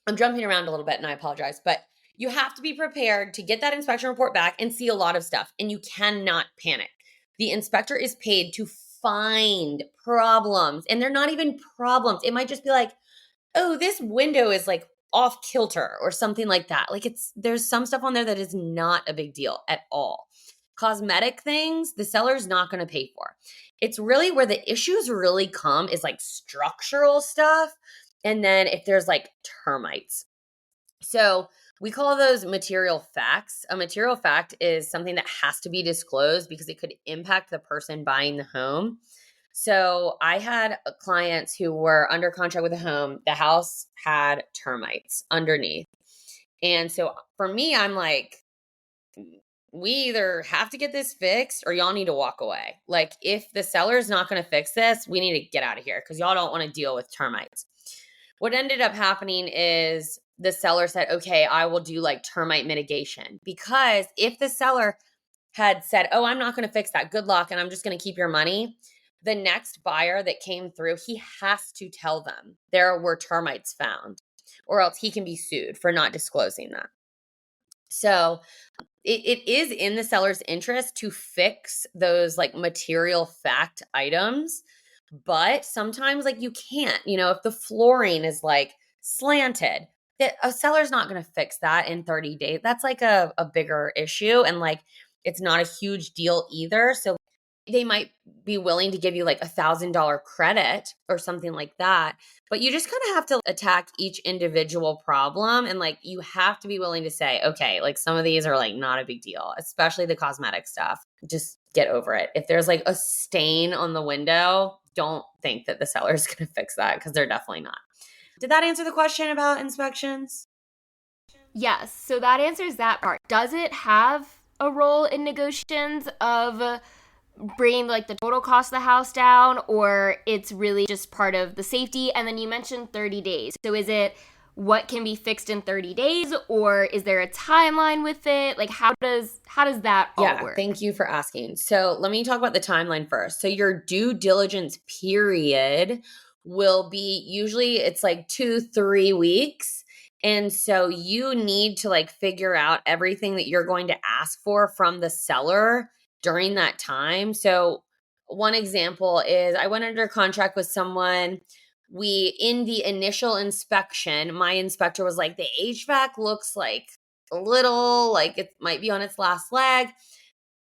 I'm jumping around a little bit and I apologize, but you have to be prepared to get that inspection report back and see a lot of stuff, and you cannot panic. The inspector is paid to find problems, and they're not even problems. It might just be like, oh, this window is like off kilter or something like that. Like there's some stuff on there that is not a big deal at all. Cosmetic things, the seller's not going to pay for. It's really where the issues really come is like structural stuff. And then if there's like termites. So we call those material facts. A material fact is something that has to be disclosed because it could impact the person buying the home. So I had clients who were under contract with a home. The house had termites underneath. And so for me, I'm like, we either have to get this fixed or y'all need to walk away. Like if the seller's not going to fix this, we need to get out of here because y'all don't want to deal with termites. What ended up happening is the seller said, okay, I will do like termite mitigation, because if the seller had said, oh, I'm not going to fix that, good luck, and I'm just going to keep your money, the next buyer that came through, he has to tell them there were termites found, or else he can be sued for not disclosing that. So it is in the seller's interest to fix those like material fact items, but sometimes like you can't, if the flooring is like slanted, that a seller's not going to fix that in 30 days. That's like a bigger issue. And like, it's not a huge deal either. So they might be willing to give you like $1,000 credit or something like that. But you just kind of have to attack each individual problem. And like, you have to be willing to say, okay, like some of these are like not a big deal, especially the cosmetic stuff. Just get over it. If there's like a stain on the window, don't think that the seller is going to fix that, because they're definitely not. Did that answer the question about inspections? Yes, so that answers that part. Does it have a role in negotiations of bringing like the total cost of the house down, or it's really just part of the safety? And then you mentioned 30 days. So is it what can be fixed in 30 days, or is there a timeline with it? Like how does that all work? Thank you for asking. So let me talk about the timeline first. So your due diligence period will be, usually it's like 2-3 weeks. And so you need to like figure out everything that you're going to ask for from the seller during that time. So one example is I went under contract with someone. In the initial inspection, my inspector was like, the HVAC looks like a little, like it might be on its last leg.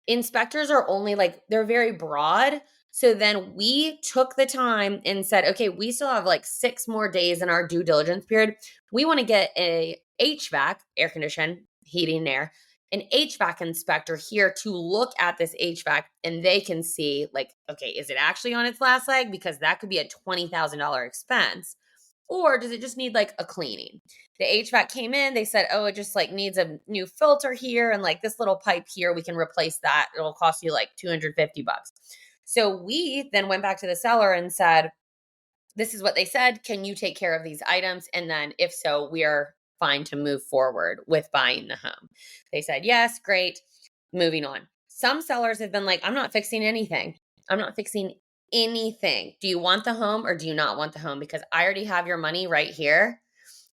Inspectors are only like, they're very broad. So then we took the time and said, okay, we still have like 6 more days in our due diligence period. We want to get a HVAC, air condition, heating and air, an HVAC inspector here to look at this HVAC, and they can see like, okay, is it actually on its last leg? Because that could be a $20,000 expense. Or does it just need like a cleaning? The HVAC came in, they said, oh, it just like needs a new filter here, and like this little pipe here, we can replace that. It'll cost you like $250. So we then went back to the seller and said, this is what they said. Can you take care of these items? And then if so, we are fine to move forward with buying the home. They said, yes, great. Moving on. Some sellers have been like, I'm not fixing anything. I'm not fixing anything. Do you want the home or do you not want the home? Because I already have your money right here.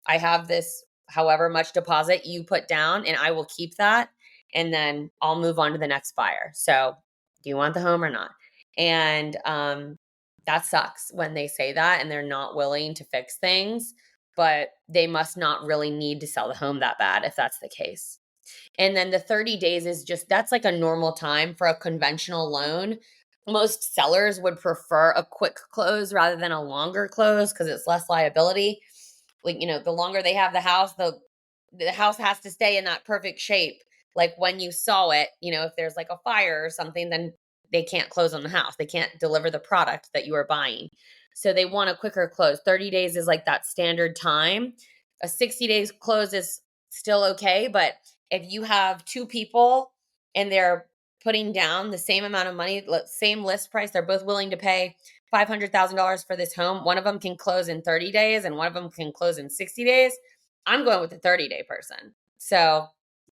I have this however much deposit you put down, and I will keep that. And then I'll move on to the next buyer. So do you want the home or not? And that sucks when they say that and they're not willing to fix things, but they must not really need to sell the home that bad if that's the case. And then the 30 days is just, that's like a normal time for a conventional loan. Most sellers would prefer a quick close rather than a longer close because it's less liability. Like, the longer they have the house has to stay in that perfect shape. Like when you saw it, if there's like a fire or something, then they can't close on the house. They can't deliver the product that you are buying. So they want a quicker close. 30 days is like that standard time. A 60 days close is still okay. But if you have 2 people and they're putting down the same amount of money, same list price, they're both willing to pay $500,000 for this home. One of them can close in 30 days and one of them can close in 60 days. I'm going with the 30-day person. So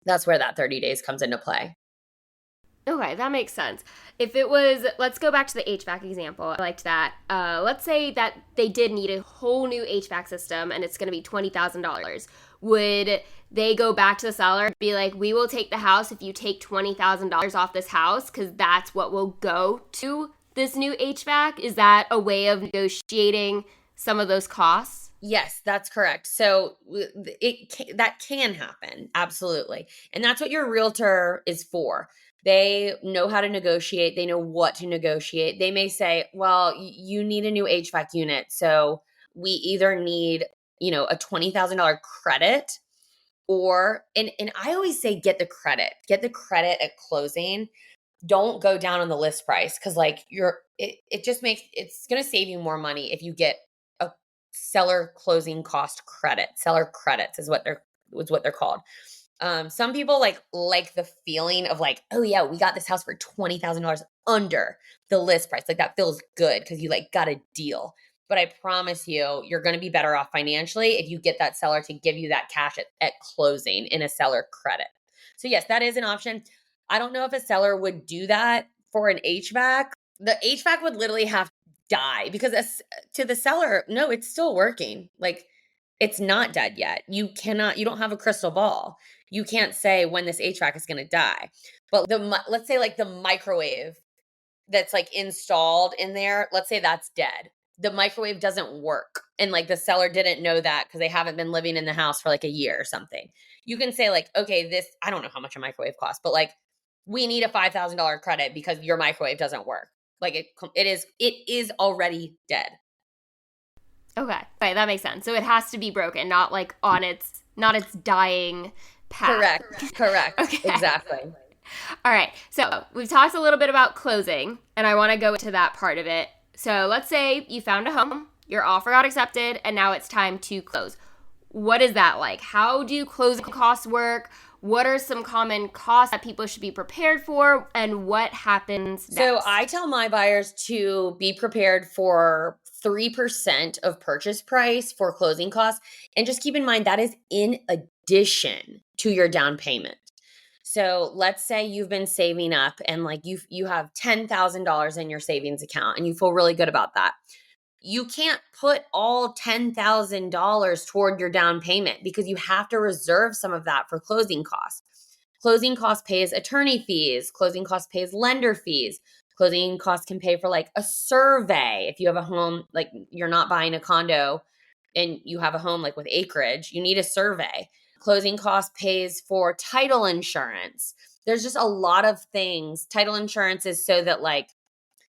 that's where that 30 days comes into play. Okay, that makes sense. If it was, let's go back to the HVAC example. I liked that. Let's say that they did need a whole new HVAC system and it's going to be $20,000. Would they go back to the seller and be like, we will take the house if you take $20,000 off this house because that's what will go to this new HVAC? Is that a way of negotiating some of those costs? Yes, that's correct. So that can happen. Absolutely. And that's what your realtor is for. They know how to negotiate. They know what to negotiate. They may say, well, you need a new HVAC unit. So we either need, a $20,000 credit, or, and I always say, get the credit at closing. Don't go down on the list price. Cause like it just makes, it's going to save you more money if you get a seller closing cost credit. Seller credits is what they're called. Some people like the feeling of like, oh yeah, we got this house for $20,000 under the list price. Like that feels good because you like got a deal. But I promise you, you're going to be better off financially if you get that seller to give you that cash at closing in a seller credit. So yes, that is an option. I don't know if a seller would do that for an HVAC. The HVAC would literally have to die because to the seller, no, it's still working. Like it's not dead yet. You don't have a crystal ball. You can't say when this HVAC is going to die. But let's say like the microwave that's like installed in there, let's say that's dead. the microwave doesn't work. And like the seller didn't know that because they haven't been living in the house for like a year or something. You can say like, okay, this, I don't know how much a microwave costs, but like we need a $5,000 credit because your microwave doesn't work. Like it is already dead. Okay. Right, that makes sense. So it has to be broken, not like on not its dying path. Correct. Okay. Exactly. All right. So we've talked a little bit about closing, and I want to go into that part of it. So let's say you found a home, your offer got accepted, and now it's time to close. What is that like? How do closing costs work? What are some common costs that people should be prepared for? And what happens next? So I tell my buyers to be prepared for 3% of purchase price for closing costs. And just keep in mind that is in addition to your down payment. So let's say you've been saving up and like you have $10,000 in your savings account and you feel really good about that. You can't put all $10,000 toward your down payment because you have to reserve some of that for closing costs. Closing costs pays attorney fees, closing costs pays lender fees. Closing costs can pay for like a survey. If you have a home, like you're not buying a condo and you have a home like with acreage, you need a survey. Closing costs pays for title insurance. There's just a lot of things. Title insurance is so that like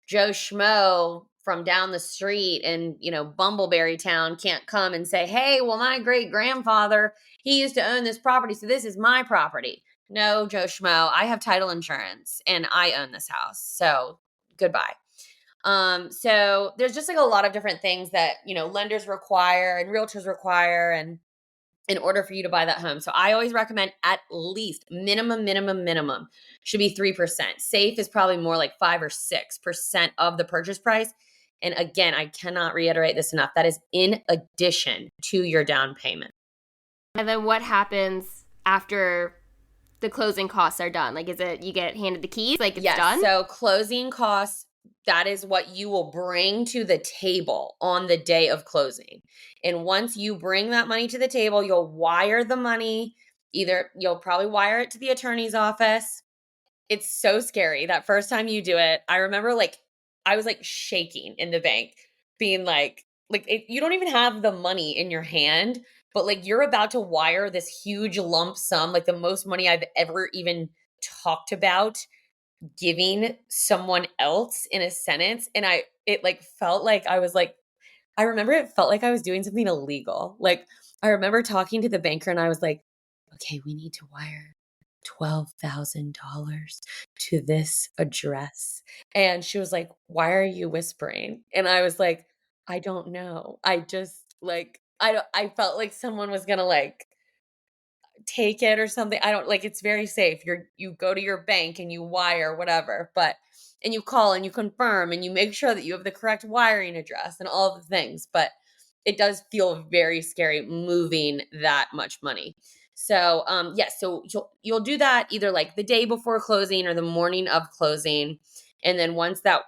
Joe Schmo from down the street in, Bumbleberry Town can't come and say, hey, well, my great grandfather, he used to own this property, so this is my property. No, Joe Schmo, I have title insurance and I own this house. So goodbye. So there's just like a lot of different things that, lenders require and realtors require and in order for you to buy that home. So I always recommend at least minimum should be 3%. Safe is probably more like 5 or 6% of the purchase price. And again, I cannot reiterate this enough. That is in addition to your down payment. And then what happens after the closing costs are done? Like, is it you get handed the keys? Like, it's done? So closing costs, that is what you will bring to the table on the day of closing. And once you bring that money to the table, you'll wire the money. Either you'll probably wire it to the attorney's office. It's so scary. That first time you do it, I remember I was like shaking in the bank, being you don't even have the money in your hand, but like you're about to wire this huge lump sum, like the most money I've ever even talked about giving someone else in a sentence. And it like felt like I remember it felt like I was doing something illegal. Like I remember talking to the banker and I was like, okay, we need to wire $12,000 to this address. And she was like, why are you whispering? And I was like, I don't know. I just I felt like someone was going to like take it or something. I don't like it's very safe. You go to your bank and you wire whatever, and you call and you confirm and you make sure that you have the correct wiring address and all of the things, but it does feel very scary moving that much money. So, yes, so you'll do that either like the day before closing or the morning of closing. And then once that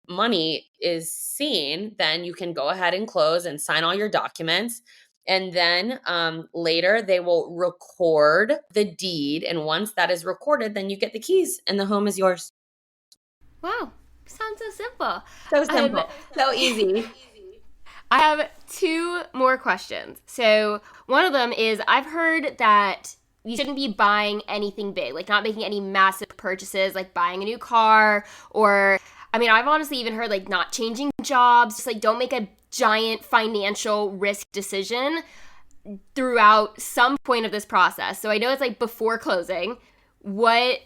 money is seen, then you can go ahead and close and sign all your documents. And then later they will record the deed. And once that is recorded, then you get the keys and the home is yours. Wow. Sounds so simple. So simple. So easy. I have 2 more questions. So one of them is I've heard that you shouldn't be buying anything big, like not making any massive purchases, like buying a new car or, I mean, I've honestly even heard like not changing jobs, just like don't make a giant financial risk decision throughout some point of this process. So I know it's like before closing. What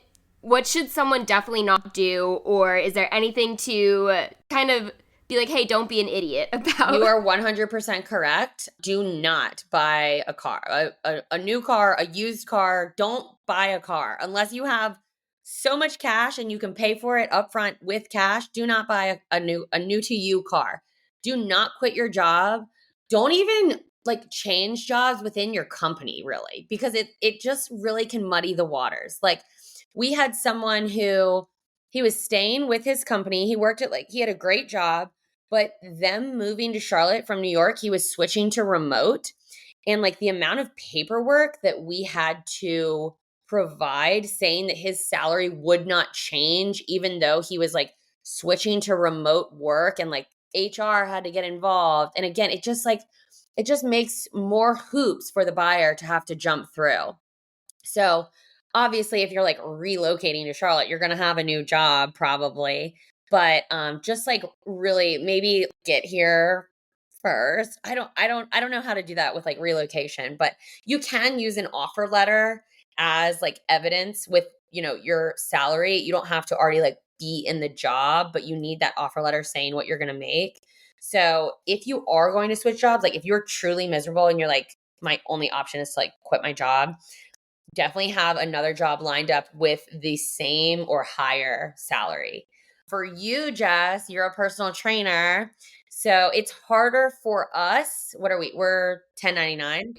should someone definitely not do? Or is there anything to kind of be like, hey, don't be an idiot about? You are 100% correct. Do not buy a car, a new car, a used car. Don't buy a car unless you have so much cash and you can pay for it upfront with cash. Do not buy a new to you car. Do not quit your job. Don't even like change jobs within your company really, because it just really can muddy the waters. Like we had someone who he was staying with his company. He worked at he had a great job. But them moving to Charlotte from New York, he was switching to remote. And like the amount of paperwork that we had to provide saying that his salary would not change, even though he was like switching to remote work and like HR had to get involved. And again, it just makes more hoops for the buyer to have to jump through. So obviously, if you're like relocating to Charlotte, you're going to have a new job probably. But just like really maybe get here first. I don't know how to do that with like relocation, but you can use an offer letter as like evidence with, your salary. You don't have to already like be in the job, but you need that offer letter saying what you're going to make. So if you are going to switch jobs, like if you're truly miserable and you're like, my only option is to like quit my job, definitely have another job lined up with the same or higher salary. For you, Jess, you're a personal trainer. So it's harder for us. What are we? We're 1099.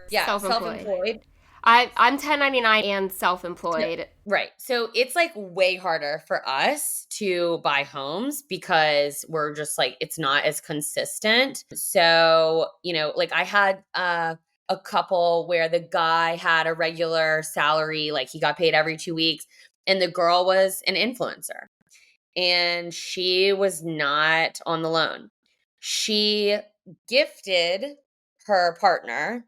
Yeah, Self-employed. self-employed. I'm 1099 and No, self-employed. right. So it's like way harder for us to buy homes because we're just like, it's not as consistent. So, like I had a couple where the guy had a regular salary, like he got paid every 2 weeks, and the girl was an influencer and she was not on the loan. She gifted her partner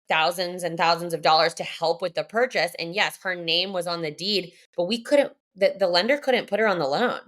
thousands and thousands of dollars to help with the purchase. And yes, her name was on the deed, but the lender couldn't put her on the loan.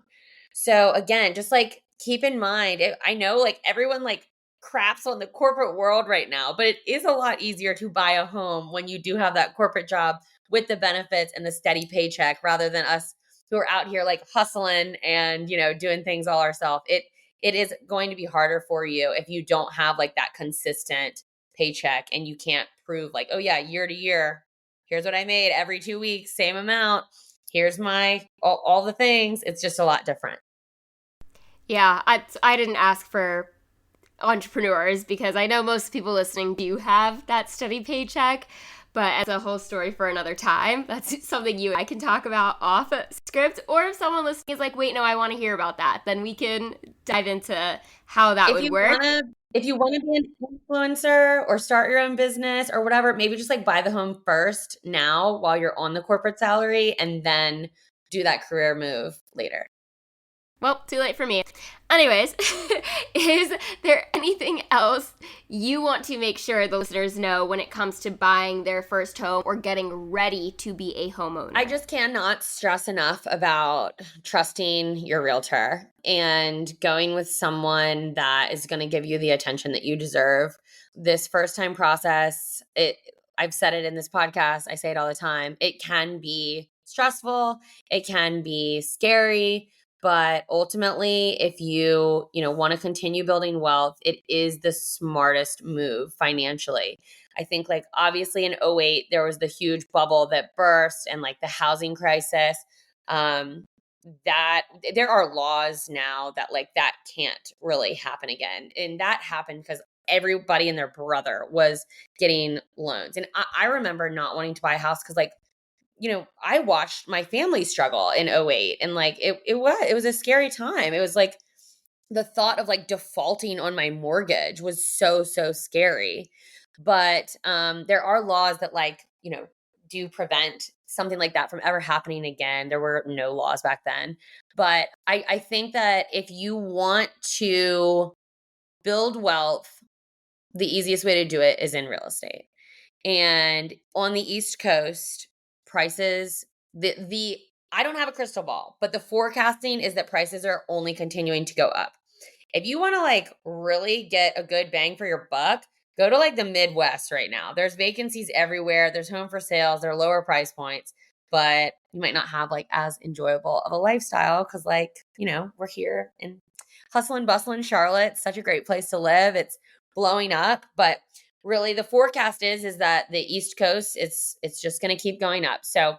So again, just like keep in mind, I know like everyone like craps on the corporate world right now, but it is a lot easier to buy a home when you do have that corporate job with the benefits and the steady paycheck rather than us who are out here like hustling and, doing things all ourselves. It is going to be harder for you if you don't have like that consistent paycheck and you can't prove like, oh yeah, year to year, here's what I made every 2 weeks, same amount. Here's my all the things. It's just a lot different. Yeah, I didn't ask for entrepreneurs because I know most people listening do have that steady paycheck, but it's a whole story for another time. That's something you and I can talk about off script. Or if someone listening is like, wait, no, I want to hear about that, then we can dive into how that would work. If you want to be an influencer or start your own business or whatever, maybe just like buy the home first now while you're on the corporate salary and then do that career move later. Well, too late for me. Anyways, is there anything else you want to make sure the listeners know when it comes to buying their first home or getting ready to be a homeowner? I just cannot stress enough about trusting your realtor and going with someone that is going to give you the attention that you deserve. This first time process, I've said it in this podcast, I say it all the time. It can be stressful, it can be scary, but ultimately, if you, want to continue building wealth, it is the smartest move financially. I think like obviously in '08 there was the huge bubble that burst and like the housing crisis. That there are laws now that like that can't really happen again. And that happened because everybody and their brother was getting loans. And I remember not wanting to buy a house because like I watched my family struggle in '08 and like it was a scary time. It was like the thought of like defaulting on my mortgage was so scary. But there are laws that like, do prevent something like that from ever happening again. There were no laws back then. But I think that if you want to build wealth, the easiest way to do it is in real estate. And on the East Coast, prices, the I don't have a crystal ball, but the forecasting is that prices are only continuing to go up. If you want to like really get a good bang for your buck, go to like the Midwest right now. There's vacancies everywhere. There's home for sales. There are lower price points, but you might not have like as enjoyable of a lifestyle because like, we're here in hustle and bustle in Charlotte. Such a great place to live. It's blowing up, but really the forecast is that the East Coast, it's just going to keep going up. So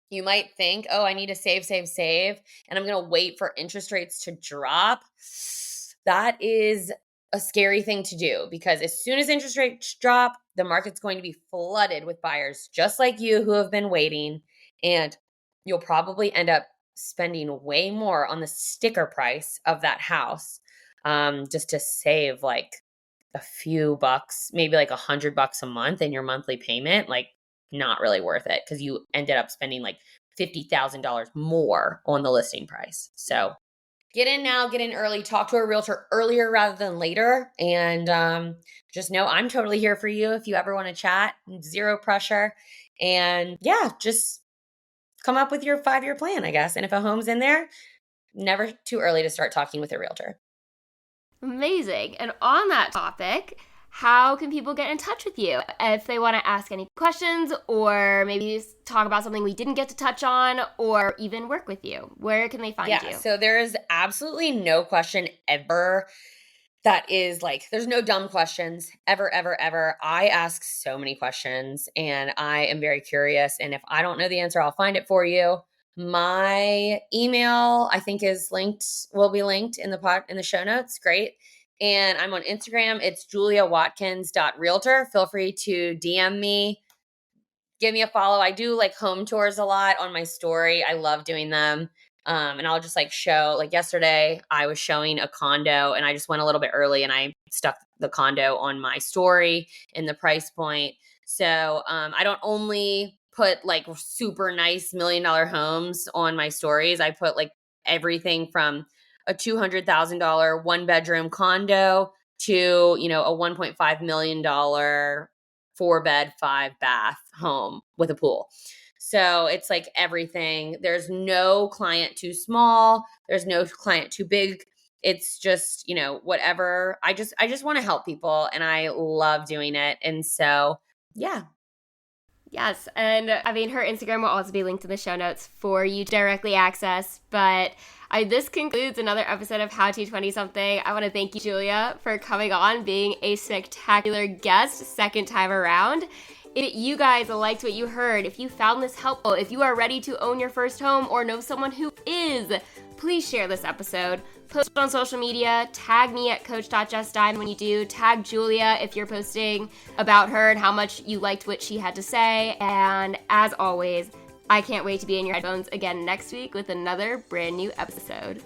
you might think, oh, I need to save, and I'm going to wait for interest rates to drop. That is a scary thing to do because as soon as interest rates drop, the market's going to be flooded with buyers just like you who have been waiting. And you'll probably end up spending way more on the sticker price of that house just to save like a few bucks, maybe like $100 a month in your monthly payment. Like, not really worth it because you ended up spending like $50,000 more on the listing price. So get in now, get in early, talk to a realtor earlier rather than later. And just know I'm totally here for you if you ever want to chat. Zero pressure. And yeah, just come up with your 5-year plan, I guess. And if a home's in there, never too early to start talking with a realtor. Amazing. And on that topic, how can people get in touch with you if they want to ask any questions or maybe talk about something we didn't get to touch on or even work with you? Where can they find you? So there is absolutely no question ever that is like, there's no dumb questions ever, ever, ever. I ask so many questions and I am very curious. And if I don't know the answer, I'll find it for you. My email, I think, will be linked in the show notes. Great. And I'm on Instagram. It's juliawatkins.realtor. Feel free to DM me, give me a follow. I do like home tours a lot on my story. I love doing them. And I'll just like show, like yesterday, I was showing a condo and I just went a little bit early and I stuck the condo on my story and the price point. So I don't only put like super nice $1 million homes on my stories. I put like everything from a $200,000 1-bedroom condo to, you know, a $1.5 million 4-bed, 5-bath home with a pool. So it's like everything. There's no client too small. There's no client too big. It's just, you know, whatever. I just want to help people and I love doing it. And so, yeah. Yes, and I mean, her Instagram will also be linked in the show notes for you to directly access. But this concludes another episode of How to 20-something. I want to thank you, Julia, for coming on, being a spectacular guest second time around. If you guys liked what you heard, if you found this helpful, if you are ready to own your first home or know someone who is, please share this episode. Post it on social media. Tag me at coach.justdime when you do. Tag Julia if you're posting about her and how much you liked what she had to say. And as always, I can't wait to be in your headphones again next week with another brand new episode.